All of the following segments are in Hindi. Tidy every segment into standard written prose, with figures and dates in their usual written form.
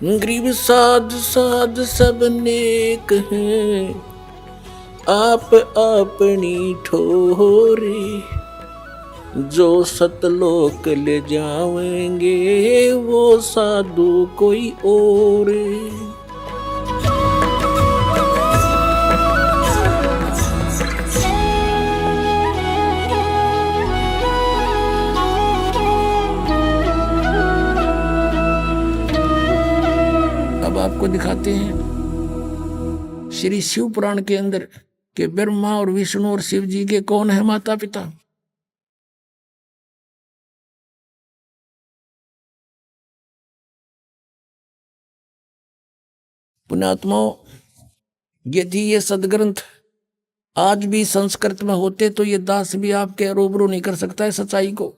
ग्रीव साध साध सब नेक हैं, आप अपनी ठोरे। जो सतलोक ले जाएंगे वो साधु कोई और। अब आपको दिखाते हैं श्री शिव पुराण के अंदर कि ब्रह्मा और विष्णु और शिव जी के कौन है माता पिता। पुण्यात्माओं, यदि ये सदग्रंथ आज भी संस्कृत में होते तो ये दास भी आपके रूबरू नहीं कर सकता है सच्चाई को,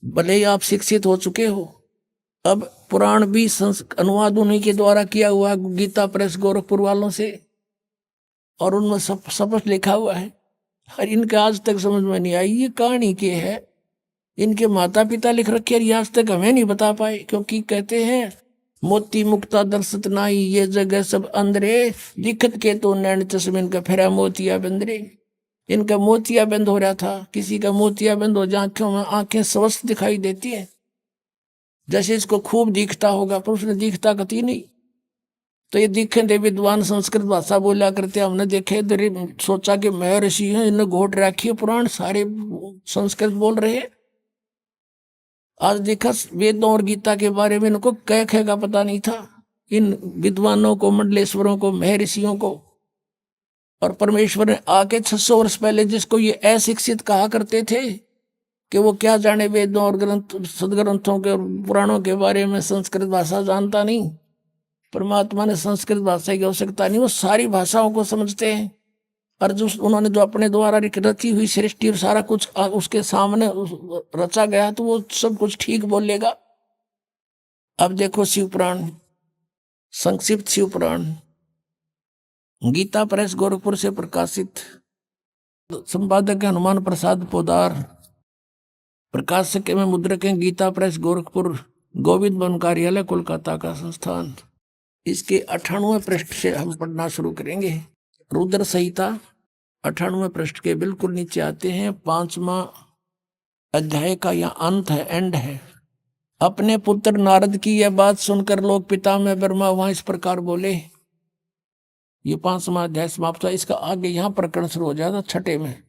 भले ही आप शिक्षित हो चुके हो। अब पुराण भी अनुवाद उन्हीं के द्वारा किया हुआ, गीता प्रेस गोरखपुर वालों से, और उनमें स्पष्ट लिखा हुआ है। और इनके आज तक समझ में नहीं आई ये कहानी के है, इनके माता पिता लिख रखे और आज तक हमें नहीं बता पाए। क्योंकि कहते हैं मोती मुक्ता दर्शत नाई, ये जगह सब अंदरे, लिखत के तो नैन चश्मे इनका फेरा मोतिया बंदरे। इनका मोतिया बंद हो रहा था, किसी का मोतिया बंद हो जाए आंखों में आंखें स्वस्थ दिखाई देती है, जैसे इसको खूब दिखता होगा, पर उसने दिखता कती नहीं। तो ये दिखे थे विद्वान संस्कृत भाषा बोला करते, हमने देखे सोचा कि मैं ऋषि हैं, इन्हें घोट रखी है, पुराण सारे संस्कृत बोल रहे हैं। आज देखा वेदों और गीता के बारे में इनको कह का पता नहीं था, इन विद्वानों को, मंडलेश्वरों को, महर्षियों को। और परमेश्वर ने आके 600 वर्ष पहले जिसको ये अशिक्षित कहा करते थे कि वो क्या जाने वेदों और ग्रंथ सदग्रंथों के पुराणों के बारे में, संस्कृत भाषा जानता नहीं। परमात्मा ने संस्कृत भाषा की आवश्यकता नहीं, वो सारी भाषाओं को समझते हैं। और जो उन्होंने जो अपने द्वारा रची हुई सृष्टि और सारा कुछ उसके सामने रचा गया तो वो सब कुछ ठीक बोलेगा। अब देखो शिव पुराण, संक्षिप्त शिव पुराण, गीता प्रेस गोरखपुर से प्रकाशित, संपादक हनुमान प्रसाद पोदार, प्रकाशक में मुद्रक हैं गीता प्रेस गोरखपुर, गोविंद भवन कार्यालय कोलकाता का संस्थान। इसके 98वें पृष्ठ से हम पढ़ना शुरू करेंगे। रुद्र संहिता 98वें पृष्ठ के बिल्कुल नीचे आते हैं, 5वां अध्याय का यह अंत है, एंड है। अपने पुत्र नारद की यह बात सुनकर लोग पिता में ब्रह्मा वहां इस प्रकार बोले। ये 5वां अध्याय समाप्त हुआ। इसका आगे यहाँ प्रकरण शुरू हो जाता 6ठे में।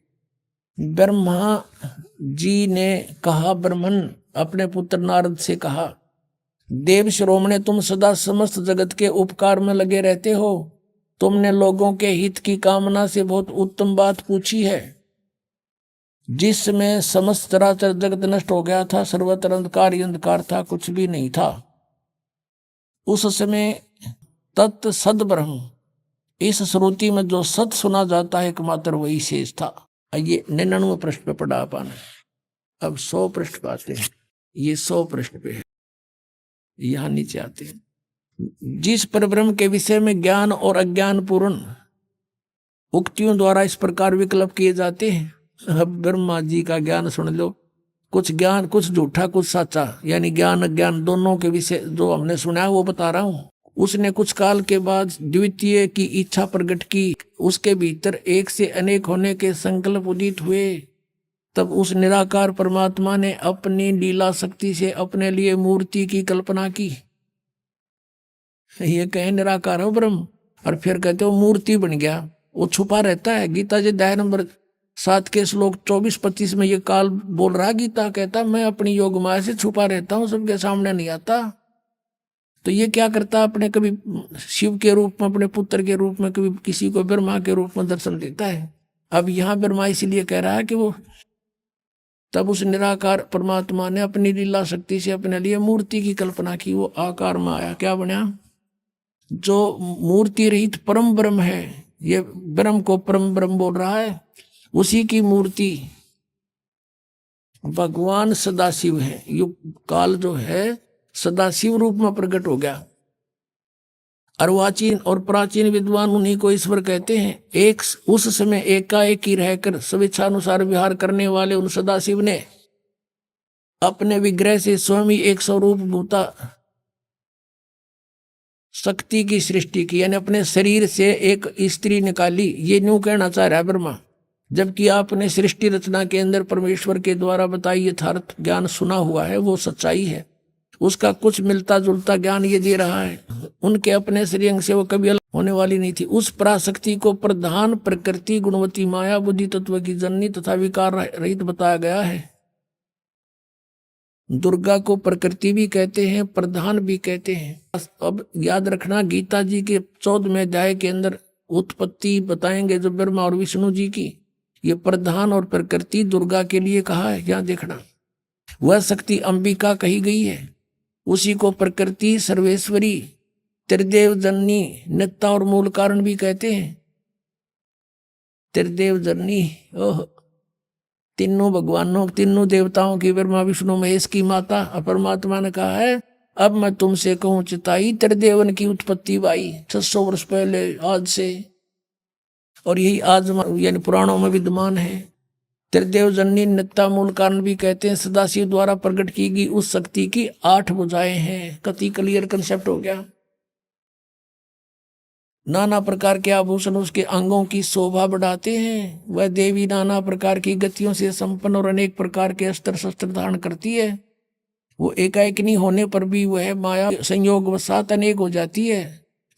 ब्रह्मा जी ने कहा, ब्रह्मन अपने पुत्र नारद से कहा, देव शिरोमणे, तुम सदा समस्त जगत के उपकार में लगे रहते हो। तुमने लोगों के हित की कामना से बहुत उत्तम बात पूछी है। जिसमें समस्त चराचर जगत नष्ट हो गया था, सर्वत्र अंधकार ही अंधकार था, कुछ भी नहीं था। उस समय तत् सद ब्रह्म, इस श्रुति में जो सत सुना जाता है एकमात्र वही शेष था। ये 99वें पृष्ठ पे पढ़ा अपन। अब 100 पृष्ठ पे आते हैं, ये 100 पृष्ठ पे है, यहाँ नीचे आते हैं। जिस परब्रह्म के विषय में ज्ञान और अज्ञान पूर्ण उक्तियों द्वारा इस प्रकार विकल्प किए जाते हैं। अब ब्रह्मा जी का ज्ञान सुन लो, कुछ ज्ञान, कुछ झूठा कुछ सच्चा, यानी ज्ञान अज्ञान दोनों के विषय जो हमने सुना है वो बता रहा हूं। उसने कुछ काल के बाद द्वितीय की इच्छा प्रकट की, उसके भीतर एक से अनेक होने के संकल्प उदित हुए। तब उस निराकार परमात्मा ने अपनी लीला शक्ति से अपने लिए मूर्ति की कल्पना की। ये कहे निराकार हो ब्रह्म, और फिर कहते हो मूर्ति बन गया, वो छुपा रहता है। गीता जी अध्याय नंबर 7 के श्लोक 24-25 में ये काल बोल रहा, गीता कहता मैं अपनी योग माया से छुपा रहता हूँ, सबके सामने नहीं आता। तो ये क्या करता, अपने कभी शिव के रूप में, अपने पुत्र के रूप में, कभी किसी को ब्रह्मा के रूप में दर्शन देता है। अब यहाँ ब्रह्मा इसलिए कह रहा है कि वो तब उस निराकार परमात्मा ने अपनी लीला शक्ति से अपने लिए मूर्ति की कल्पना की। वो आकार में आया, क्या बना, जो मूर्ति रहित परम ब्रह्म है, ये ब्रह्म को परम ब्रह्म बोल रहा है, उसी की मूर्ति भगवान सदाशिव है। युग काल जो है सदाशिव रूप में प्रकट हो गया। अर्वाचीन और प्राचीन विद्वान उन्हीं को ईश्वर कहते हैं। एक उस समय एकाएक ही रहकर स्वेच्छानुसार विहार करने वाले उन सदाशिव ने अपने विग्रह से स्वयं ही एक स्वरूप भूता शक्ति की सृष्टि की, यानी अपने शरीर से एक स्त्री निकाली, ये न्यू कहना चाह रहा है ब्रह्मा। जबकि आपने सृष्टि रचना के अंदर परमेश्वर के द्वारा बताई यथार्थ ज्ञान सुना हुआ है, वो सच्चाई है, उसका कुछ मिलता जुलता ज्ञान ये दे रहा है। उनके अपने श्रेयंग से वो कभी अलग होने वाली नहीं थी। उस पराशक्ति को प्रधान प्रकृति गुणवती माया बुद्धि तत्व की जननी तथा विकार रहित बताया गया है। दुर्गा को प्रकृति भी कहते हैं, प्रधान भी कहते हैं। अब याद रखना, गीता जी के 14वें अध्याय के अंदर उत्पत्ति बताएंगे जो ब्रह्मा और विष्णु जी की, ये प्रधान और प्रकृति दुर्गा के लिए कहा है। यहाँ देखना, वह शक्ति अंबिका कही गई है, उसी को प्रकृति सर्वेश्वरी त्रिदेव जननी नित्ता और मूल कारण भी कहते हैं। त्रिदेव जननी, ओह, तीनों भगवानों तीनों देवताओं की, ब्रह्मा विष्णु महेश की माता। परमात्मा ने कहा है, अब मैं तुमसे कहूं चिताई, त्रिदेवन की उत्पत्ति बाई 600 वर्ष पहले आज से, और यही आज यानी पुराणों में विद्यमान है। त्रिदेव जननी नित्ता मूल कारण भी कहते हैं। सदाशिव द्वारा प्रकट की गई उस शक्ति की 8 भुजाएं हैं। कति क्लियर कंसेप्ट हो गया। नाना प्रकार के आभूषण उसके अंगों की शोभा बढ़ाते हैं। वह देवी नाना प्रकार की गतियों से संपन्न और अनेक प्रकार के अस्त्र शस्त्र धारण करती है। वो एकाएक नहीं होने पर भी वह माया संयोग वसात अनेक हो जाती है।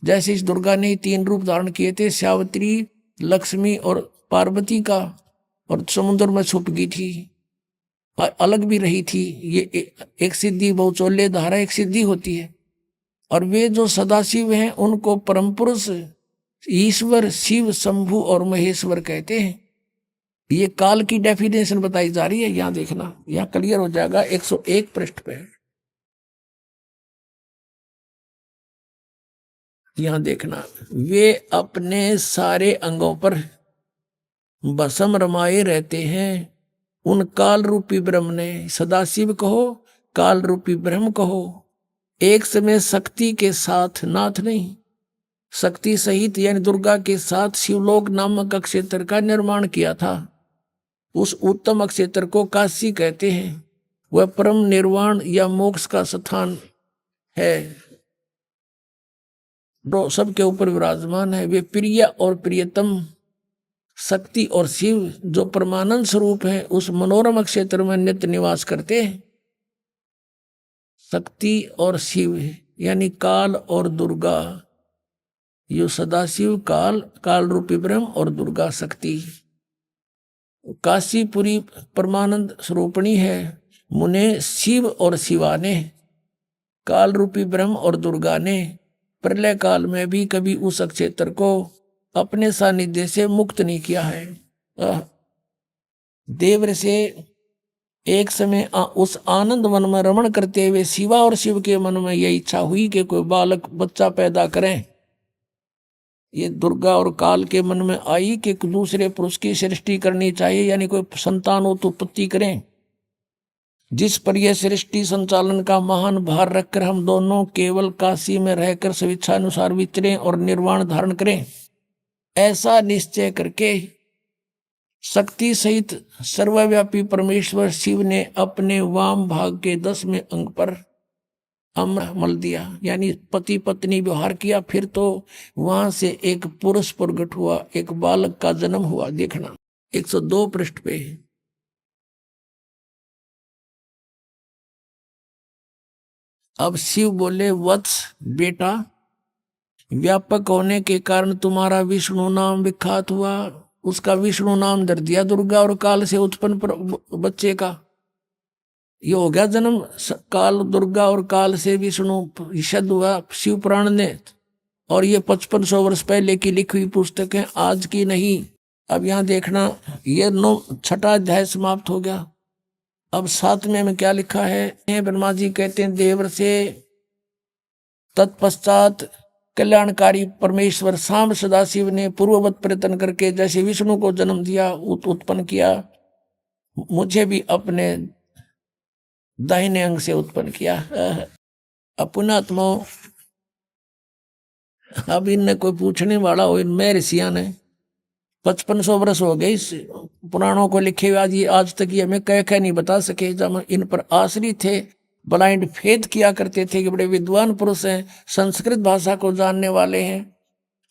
जैसे इस दुर्गा ने 3 रूप धारण किए थे, सावित्री, लक्ष्मी और पार्वती का, और समुद्र में छुप गई थी, अलग भी रही थी। ये एक सिद्धि बहुचोल्य धारा एक सिद्धि होती है। और वे जो सदाशिव हैं उनको परम पुरुष ईश्वर शिव शंभु और महेश्वर कहते हैं। ये काल की डेफिनेशन बताई जा रही है। यहाँ देखना, यहाँ क्लियर हो जाएगा 101 पृष्ठ पे। यहाँ देखना, वे अपने सारे अंगों पर भस्म रमाए रहते हैं। उन काल रूपी ब्रह्म ने, सदाशिव कहो काल रूपी ब्रह्म कहो, एक समय शक्ति के साथ, नाथ नहीं, शक्ति सहित यानी दुर्गा के साथ शिवलोक नामक अक्षेत्र का निर्माण किया था। उस उत्तम अक्षेत्र को काशी कहते हैं। वह परम निर्वाण या मोक्ष का स्थान है, जो सबके ऊपर विराजमान है। वे प्रिय और प्रियतम शक्ति और शिव जो परमानंद स्वरूप है, उस मनोरम क्षेत्र में नित्य निवास करते हैं। शक्ति और शिव यानी काल और दुर्गा, यो सदाशिव काल, काल रूपी ब्रह्म, और दुर्गा शक्ति। काशीपुरी परमानंद स्वरूपणी है। मुने शिव और शिवा ने, काल रूपी ब्रह्म और दुर्गा ने प्रलय काल में भी कभी उस क्षेत्र को अपने सानिध्य से मुक्त नहीं किया है। देवर से एक समय उस आनंद वन में रमण करते हुए शिवा और शिव के मन में यह इच्छा हुई कि कोई बालक बच्चा पैदा करें। ये दुर्गा और काल के मन में आई कि दूसरे पुरुष की सृष्टि करनी चाहिए, यानी कोई संतान उत्पत्ति करें। जिस पर यह सृष्टि संचालन का महान भार रखकर हम दोनों केवल काशी में रहकर स्वेच्छानुसार विचरें और निर्वाण धारण करें, ऐसा निश्चय करके शक्ति सहित सर्वव्यापी परमेश्वर शिव ने अपने वाम भाग के 10वें अंग पर अमृत मल दिया, यानी पति पत्नी व्यवहार किया। फिर तो वहां से एक पुरुष प्रगट हुआ, एक बालक का जन्म हुआ। देखना 102 पृष्ठ पे। अब शिव बोले, वत्स बेटा, व्यापक होने के कारण तुम्हारा विष्णु नाम विख्यात हुआ। उसका विष्णु नाम धर दिया दुर्गा और काल से उत्पन्न बच्चे का। ये हो गया जन्म काल दुर्गा और काल से विष्णु शब्द हुआ शिव पुराण ने। और ये 5500 वर्ष पहले की लिखी हुई पुस्तक है, आज की नहीं। अब यहाँ देखना, ये 6वां अध्याय समाप्त हो गया। अब 7वें में क्या लिखा है? ब्रह्मा जी कहते हैं, देवर से तत्पश्चात कल्याणकारी परमेश्वर सांब सदाशिव ने पूर्ववत प्रयत्न करके जैसे विष्णु को जन्म दिया, उत्पन्न किया, मुझे भी अपने दाहिने अंग से उत्पन्न किया। अपनात्मा, अब इनने कोई पूछने वाला हो, इनमें ऋषिया ने 5500 वर्ष हो गए इस पुराणों को लिखे हुए, आज तक ये हमें कह नहीं बता सके। जब इन पर आश्रित थे ब्लाइंड फेथ किया करते थे कि बड़े विद्वान पुरुष हैं, संस्कृत भाषा को जानने वाले हैं,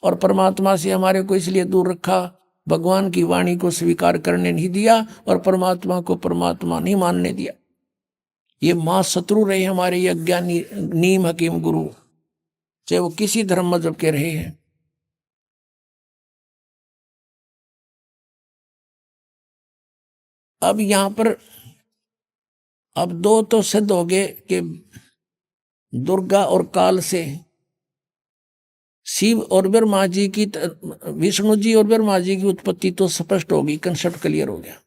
और परमात्मा से हमारे को इसलिए दूर रखा, भगवान की वाणी को स्वीकार करने नहीं दिया और परमात्मा को परमात्मा नहीं मानने दिया। ये मां शत्रु रहे हमारे ये अज्ञानी नीम हकीम गुरु, चाहे वो किसी धर्म मजहब के रहे हैं। अब यहां पर अब दो तो सिद्ध हो गए कि दुर्गा और काल से शिव और ब्रह्मा जी की, विष्णु जी और ब्रह्मा जी की उत्पत्ति तो स्पष्ट हो गई, कंसेप्ट क्लियर हो गया।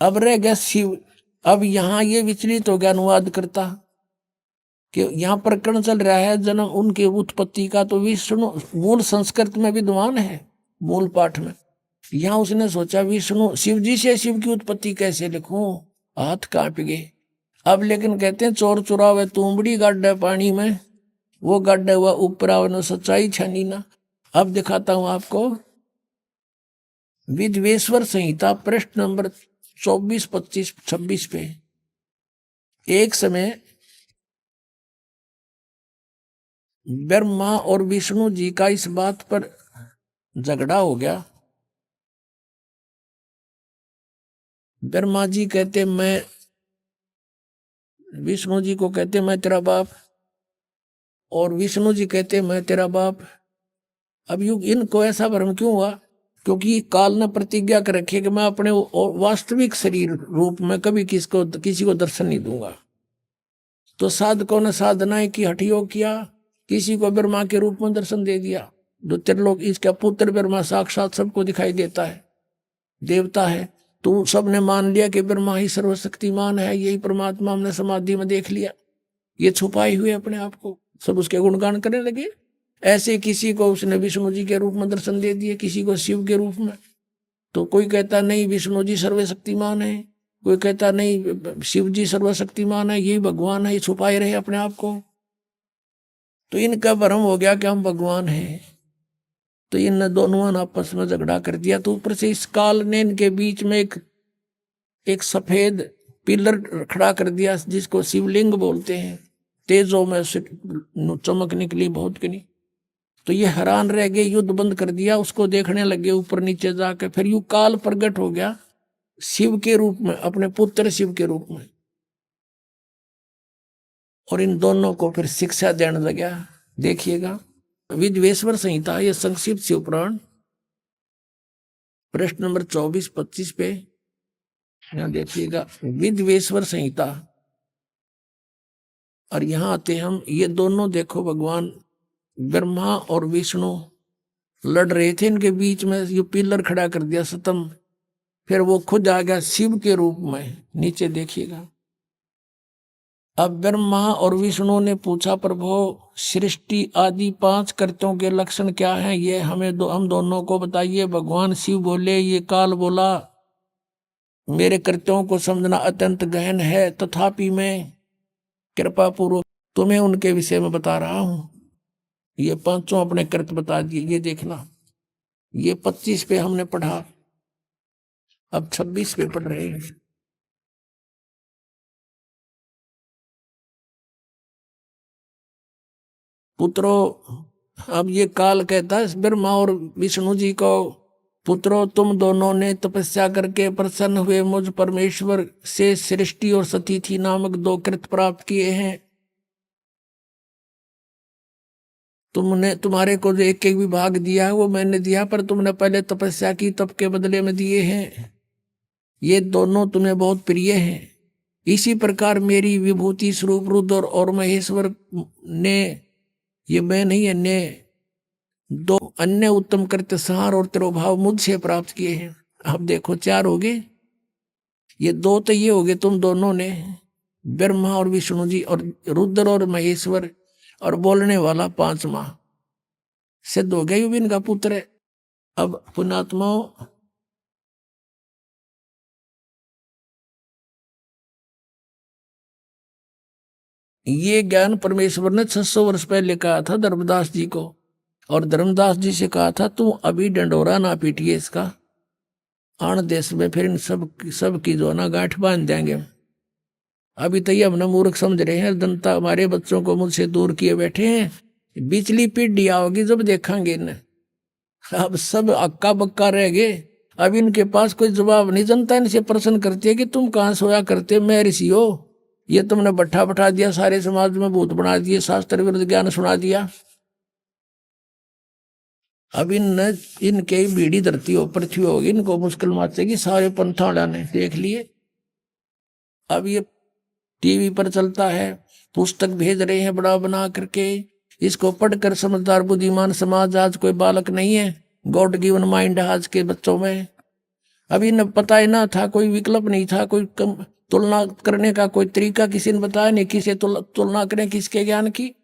अब रह गया शिव। अब यहां ये विचलित हो गया अनुवाद करता कि यहाँ प्रकरण चल रहा है जन्म उनकी उत्पत्ति का, तो विष्णु मूल संस्कृत में विद्वान है, मूल पाठ में। यहाँ उसने सोचा विष्णु शिव जी से शिव की उत्पत्ति कैसे लिखूं, हाथ कांप गए। अब लेकिन कहते हैं चोर चुरावे तुमड़ी गाड्डा पानी में, वो गाड्डा हुआ ऊपर आवनो सच्चाई छानी ना। अब दिखाता हूं आपको विद्वेश्वर संहिता पृष्ठ नंबर 24, 25, 26 पे। एक समय ब्रह्मा और विष्णु जी का इस बात पर झगड़ा हो गया। ब्रह्मा जी कहते मैं, विष्णु जी को कहते मैं तेरा बाप, और विष्णु जी कहते मैं तेरा बाप। अब इनको ऐसा भ्रम क्यों हुआ? क्योंकि काल ने प्रतिज्ञा कर रखी है कि मैं अपने वास्तविक शरीर रूप में कभी किसी को दर्शन नहीं दूंगा। तो साधकों ने साधनाएं की, हठयोग किया, किसी को ब्रह्मा के रूप में दर्शन दे दिया। जो त्रिलोक इसका पुत्र ब्रह्मा साक्षात सबको दिखाई देता है, देवता है। तो सबने मान लिया कि ब्रह्मा ही सर्वशक्तिमान है, यही परमात्मा हमने समाधि में देख लिया। ये छुपाए हुए अपने आप को सब उसके गुणगान करने लगे। ऐसे किसी को उसने विष्णु जी के रूप में दर्शन दे दिए, किसी को शिव के रूप में। तो कोई कहता नहीं विष्णु जी सर्वशक्तिमान है, कोई कहता नहीं शिव जी सर्वशक्तिमान है, यही भगवान है, ये छुपाए रहे अपने आप को। तो इनका भ्रम हो गया कि हम भगवान हैं। तो इन दोनों ने आपस में झगड़ा कर दिया। तो ऊपर से इस काल ने इनके बीच में एक सफेद पिलर खड़ा कर दिया, जिसको शिवलिंग बोलते हैं। तेजों में से चमक निकली बहुत की नहीं। तो ये हैरान रह गए, युद्ध बंद कर दिया, उसको देखने लगे ऊपर नीचे जाकर। फिर यू काल प्रकट हो गया शिव के रूप में, अपने पुत्र शिव के रूप में, और इन दोनों को फिर शिक्षा देने लगा। देखिएगा विद्वेश्वर संहिता, ये संक्षिप्त शिव पुराण प्रश्न नंबर 24, 25 पे यहाँ देखिएगा विद्वेश्वर संहिता। और यहाँ आते हम, ये दोनों देखो भगवान ब्रह्मा और विष्णु लड़ रहे थे, इनके बीच में ये पिलर खड़ा कर दिया सतम। फिर वो खुद आ गया शिव के रूप में, नीचे देखिएगा। अब ब्रह्मा और विष्णु ने पूछा प्रभु सृष्टि आदि 5 कर्तों के लक्षण क्या हैं, ये हमें हम दोनों को बताइए। भगवान शिव बोले, ये काल बोला मेरे कर्तव्यों को समझना अत्यंत गहन है, तथापि मैं कृपा पूर्वक तुम्हें उनके विषय में बता रहा हूं। ये 5 अपने कर्त बता दिए। ये देखना, ये 25 पे हमने पढ़ा, अब 26 पे पढ़ रहे हैं। पुत्रों, अब ये काल कहता है ब्रह्मा और विष्णु जी को, पुत्रों तुम दोनों ने तपस्या करके प्रसन्न हुए मुझ परमेश्वर से सृष्टि और सतीथि नामक 2 कृत प्राप्त किए हैं। तुमने, तुम्हारे को जो एक एक विभाग दिया है वो मैंने दिया, पर तुमने पहले तपस्या की, तप के बदले में दिए हैं। ये दोनों तुम्हें बहुत प्रिय हैं। इसी प्रकार मेरी विभूति स्वरूप रुद्र और महेश्वर ने, ये मैं नहीं है, ने 2 अन्य उत्तम कृत्य संहार और तिरोभाव मुझसे प्राप्त किए हैं। अब देखो 4 हो गए, ये 2 तो ये हो गए तुम दोनों ने, ब्रह्मा और विष्णु जी, और रुद्र और महेश्वर, और बोलने वाला 5वां सिद्ध हो गया, युविन का पुत्र है। अब पुण्यात्माओं, ये ज्ञान परमेश्वर ने 600 वर्ष पहले कहा था धर्मदास जी को, और धर्मदास जी से कहा था तू अभी डंडोरा ना पीटिए इसका, आण देश में फिर इन सब की जो ना गांठ बांध देंगे। अभी तो ये हमने मूर्ख समझ रहे हैं, जनता हमारे बच्चों को मुझसे दूर किए बैठे हैं। बिचली पीढ़ी आओगी जब देखेंगे इन्हें। अब सब अक्का बक्का रह गए, अब इनके पास कोई जवाब नहीं। जनता इनसे प्रश्न करती है कि तुम कहाँ सोया करते, मैं ऋषि हो, ये तुमने बैठा बैठा दिया, सारे समाज में भूत बना दिए, शास्त्र विरुद्ध ज्ञान सुना दिया। अब इनके बीड़ी धरती हो पृथ्वी होगी, इनको मुश्किल माचेगी। सारे पंथाड़ा ने देख लिए। अब ये टीवी पर चलता है, पुस्तक भेज रहे हैं बड़ा बना करके, इसको पढ़कर समझदार बुद्धिमान समाज आज कोई बालक नहीं है। गॉड गिवन माइंड है आज के बच्चों में। अभी न पता ही ना था, कोई विकल्प नहीं था, कोई तुलना करने का कोई तरीका किसी ने बताया नहीं, किसे तुलना करें किसके ज्ञान की।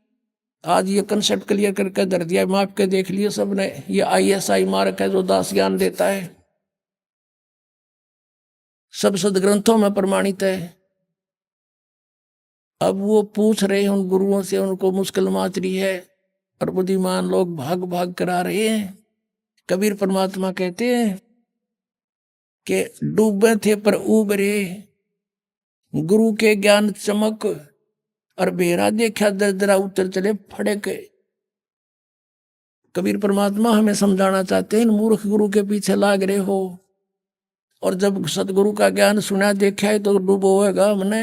आज ये कंसेप्ट क्लियर करके धर दिया, माप के देख लिए सबने। ये ISI मार्क है जो दास ज्ञान देता है, सब सदग्रंथों में प्रमाणित है। अब वो पूछ रहे हैं उन गुरुओं से, उनको मुश्किल माच रही है और बुद्धिमान लोग भाग भाग करा रहे हैं। कबीर परमात्मा कहते हैं कि डूबे थे पर उबरे, गुरु के ज्ञान चमक, और बेरा देखा दरदरा उतर चले फड़क। कबीर परमात्मा हमें समझाना चाहते हैं, इन मूर्ख गुरु के पीछे लाग रहे हो, और जब सतगुरु का ज्ञान सुना देखा है तो डूबो होगा हमने।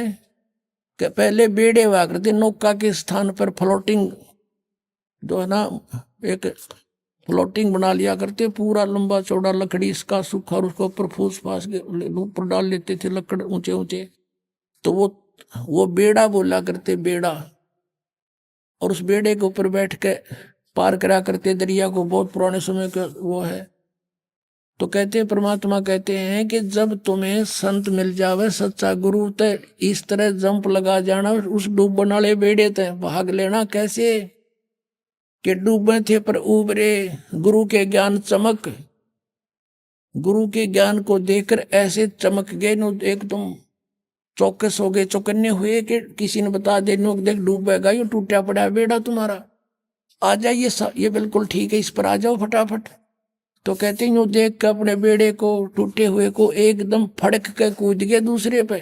कि पहले बेड़े हुआ करते, नौका के स्थान पर फ्लोटिंग जो है ना, एक फ्लोटिंग बना लिया करते, पूरा लंबा चौड़ा लकड़ी इसका सूखा, और उसको ऊपर फूस फास के ऊपर डाल लेते थे लकड़ ऊंचे ऊंचे, तो वो बेड़ा बोला करते, बेड़ा। और उस बेड़े के ऊपर बैठ के पार करा करते दरिया को, बहुत पुराने समय का वो है। तो कहते परमात्मा कहते हैं कि जब तुम्हें संत मिल जावे सच्चा गुरु, तो इस तरह जंप लगा जाना उस डूबने वाले बेड़े ते, भाग लेना कैसे कि डूबे थे पर उबरे, गुरु के ज्ञान चमक। गुरु के ज्ञान को देखकर ऐसे चमक गए नो, एकदम चौकस हो गए, चौकन्ने हुए कि किसी ने बता दे नो, देख डूबेगा, ये टूटा पड़ा बेड़ा तुम्हारा, आ जाइए, ये बिल्कुल ठीक है, इस पर आ जाओ फटाफट। तो कहते हैं यूं देख कर अपने बेड़े को, टूटे हुए को, एकदम फड़क के कूद गए दूसरे पे।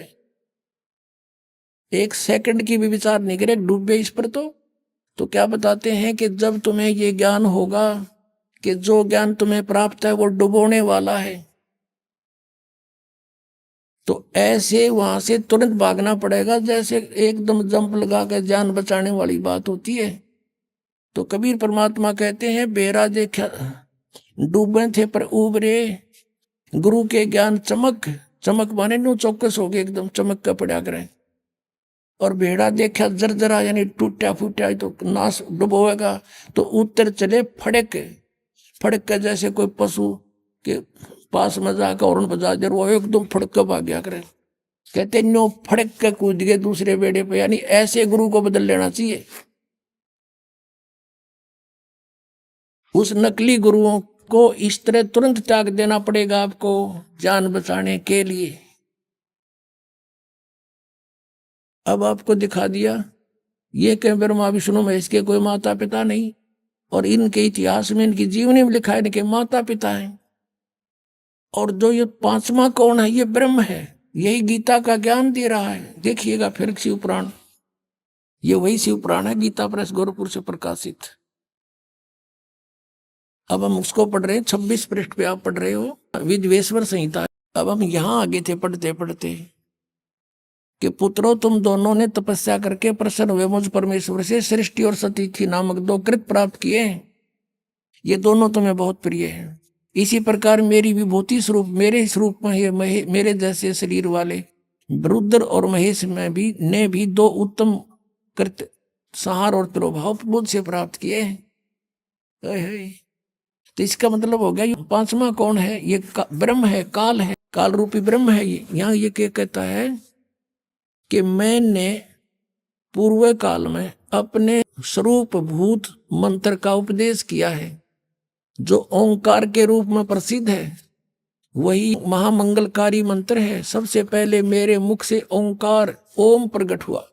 एक सेकंड की भी विचार नहीं करे, डूबे इस पर। तो क्या बताते हैं कि जब तुम्हें ये ज्ञान होगा कि जो ज्ञान तुम्हें प्राप्त है वो डुबोने वाला है, तो ऐसे वहां से तुरंत भागना पड़ेगा, जैसे एकदम जंप लगा कर जान बचाने वाली बात होती है। तो कबीर परमात्मा कहते हैं बेरा देखा डूबे थे पर उबरे, गुरु के ज्ञान चमक। चमक माने नो चौकस हो गए, एकदम चमक का पड़ा करें। और बेड़ा देखा जरजरा, यानी टूटा फूटा, तो नाश डुबोएगा। तो उतर चले फड़क, फड़क के जैसे कोई पशु के पास में जाकर हॉर्न बजा दे, वो एकदम फड़क के भाग गया करे। कहते नो फड़क के कूद गए दूसरे बेड़े पे, यानी ऐसे गुरु को बदल लेना चाहिए। उस नकली गुरुओं को इस तरह तुरंत त्याग देना पड़ेगा आपको जान बचाने के लिए। अब आपको दिखा दिया ये कि ब्रह्मा विष्णु महेश के कोई माता पिता नहीं, और इनके इतिहास में, इनकी जीवनी में लिखा है इनके माता पिता हैं। और जो ये पांचवा कौन है, ये ब्रह्म है, यही गीता का ज्ञान दे रहा है। देखिएगा फिर शिव पुराण, ये वही शिव पुराण है, गीता प्रेस गोरखपुर से प्रकाशित। अब हम उसको पढ़ रहे हैं, 26 पृष्ठ पे आप पढ़ रहे हो, विद्वेश्वर संहिता। अब हम यहाँ आगे थे पढ़ते पढ़ते कि पुत्रों तुम दोनों ने तपस्या करके प्रसन्न हुए मुझ परमेश्वर से सृष्टि और सतीथि नामक 2 कृत प्राप्त किए। ये दोनों तुम्हें बहुत प्रिय हैं। इसी प्रकार मेरी विभूति स्वरूप, मेरे स्वरूप में मेरे जैसे शरीर वाले रुद्र और महेश में भी ने भी 2 उत्तम कृत संहार और तिरोभाव मुझ से प्राप्त किए हैं। तो इसका मतलब हो गया ये पांचवा कौन है, ये ब्रह्म है, काल है, काल रूपी ब्रह्म है। ये यहाँ ये क्या कहता है कि मैंने पूर्व काल में अपने स्वरूप भूत मंत्र का उपदेश किया है, जो ओंकार के रूप में प्रसिद्ध है। वही महामंगलकारी मंत्र है। सबसे पहले मेरे मुख से ओंकार ओम प्रकट हुआ,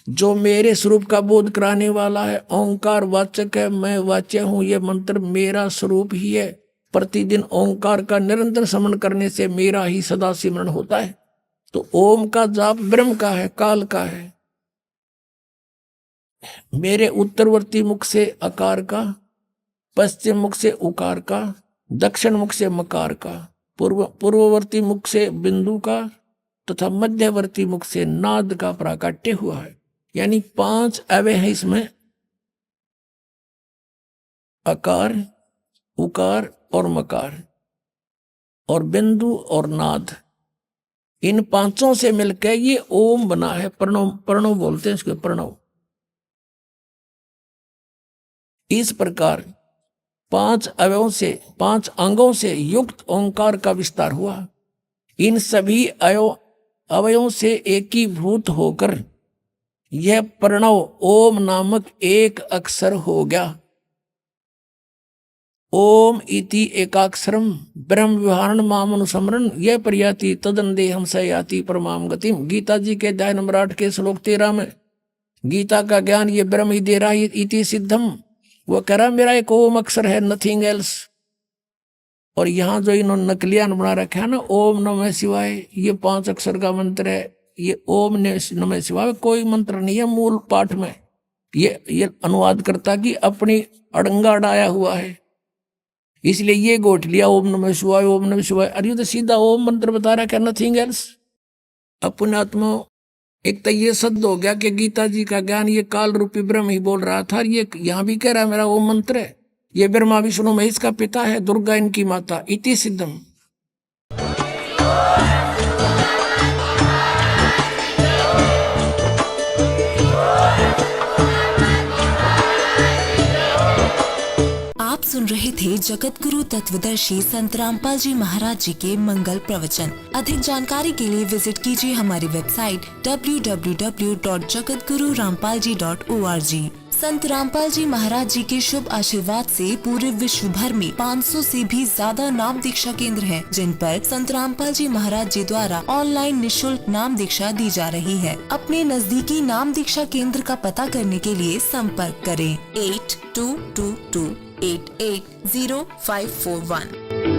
जो मेरे स्वरूप का बोध कराने वाला है। ओंकार वाचक है, मैं वाच्य हूं। यह मंत्र मेरा स्वरूप ही है। प्रतिदिन ओंकार का निरंतर स्मरण करने से मेरा ही सदा सिमरण होता है। तो ओम का जाप ब्रह्म का है, काल का है। मेरे उत्तरवर्ती मुख से अकार का, पश्चिम मुख से उकार का, दक्षिण मुख से मकार का, पूर्ववर्ती मुख से बिंदु का तथा मध्यवर्ती मुख से नाद का प्राकट्य हुआ है। यानी 5 अवय हैं इसमें, अकार, उकार और मकार और बिंदु और नाद। इन 5 से मिलकर ये ओम बना है। प्रणव, प्रणव बोलते हैं इसके, प्रणव। इस प्रकार 5 अवयों से, 5 अंगों से युक्त ओंकार का विस्तार हुआ। इन सभी अवयों से एकीभूत होकर यह प्रणव ओम नामक एक अक्षर हो गया। ओम इति एकाक्षरम ब्रह्म विहारण मामनुसमरण यह प्रयाति तदन्देहम स याति परमाम गतिम। गीता जी के अध्याय नंबर 8 के श्लोक 13 में गीता का ज्ञान ये ब्रह्म ही दे रहा है, इति सिद्धम। वो कह रहा मेरा एक ओम अक्षर है, नथिंग एल्स। और यहां जो इन्होंने नकलियान बना रखा है ना, ओम नमः शिवाय, ये 5 अक्षर का मंत्र है। ये ओम नमः शिवाय कोई मंत्र नहीं है मूल पाठ में। ये अनुवाद करता कि अपनी अड़ंगा अड़ाया हुआ है, इसलिए ये गोठ लिया ओम नमः शिवाय, ओम नमः शिवाय। अरे तो सीधा ओम मंत्र बता रहा है, नथिंग एल्स। अपने आत्मा एक तो ये सद हो गया कि गीता जी का ज्ञान ये काल रूपी ब्रह्म ही बोल रहा था। ये यहां भी कह रहा है मेरा ओम मंत्र है। ये ब्रह्मा विष्णु महेश का पिता है, दुर्गा इनकी माता, इति सिद्धम। आप सुन रहे थे जगत गुरु तत्वदर्शी संत रामपाल जी महाराज जी के मंगल प्रवचन। अधिक जानकारी के लिए विजिट कीजिए हमारी वेबसाइट www.jagatgururampalji.org। संत रामपाल जी महाराज जी के शुभ आशीर्वाद से पूरे विश्व भर में 500 से भी ज्यादा नाम दीक्षा केंद्र हैं, जिन पर संत रामपाल जी महाराज जी द्वारा ऑनलाइन निशुल्क नाम दीक्षा दी जा रही है। अपने नजदीकी नाम दीक्षा केंद्र का पता करने के लिए संपर्क करें 8222880541।